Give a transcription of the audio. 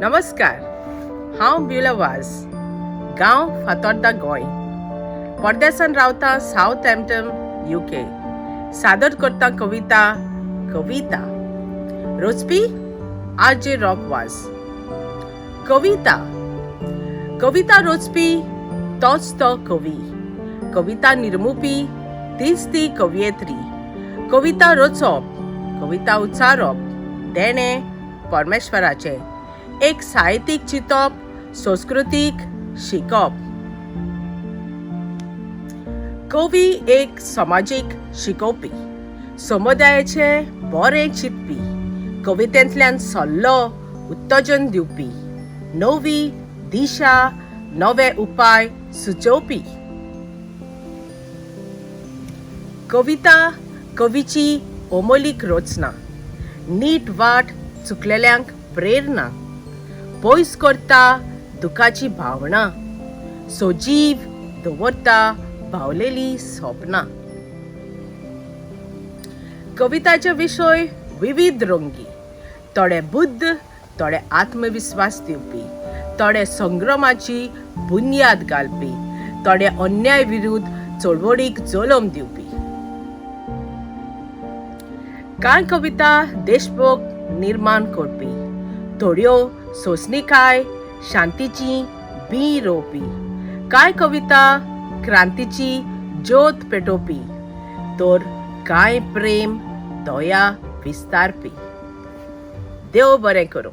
नमस्कार, हांव ब्युला वाज, गांव फातोर्डा गोंय. परदेसान रावता साउथ हॅम्प्टन UK. सादर करता कविता कविता रोचपी आरजे रॉक वाज. कविता कविता रोचपी तोच तो कवी. कविता निर्मुपी तीच ती कवयित्री. कविता रचप, कविता उच्चारप देणे परमेश्वराचे. एक साहित्यीक चिंतप, संस्कृतीक शिकप. कवी एक समाजीक शिकोवपी, समुदायाचे बरें चिंतपी, कवितेंतल्यान सल्लो उत्तेजन दिवपी, नवी दिशा नवे उपाय सुचोवपी. कविता कवीची ओमोलीक रचना, नीट वाट चुकलेल्यांक प्रेरणा, पयस करता दुखाची भावना, सोजीव दवरता भावलेली स्वप्नां. कविताचे विशय विविध रंगी, थोडे बुद्ध, थोडे आत्मविश्वास दिवपी, थोडे संग्रामाची बुन्याद घालपी, थोडे अन्याय विरुद्ध चळवळीक जलम दिवपी. कांय कविता देशभोग निर्माण करपी, थोड्यो सोंसणीकाय शांतीची बी रोवपी. कांय कविता क्रांतीची ज्योत पेटोवपी, तर कांय प्रेम दया विस्तारपी. देव बरें करूं.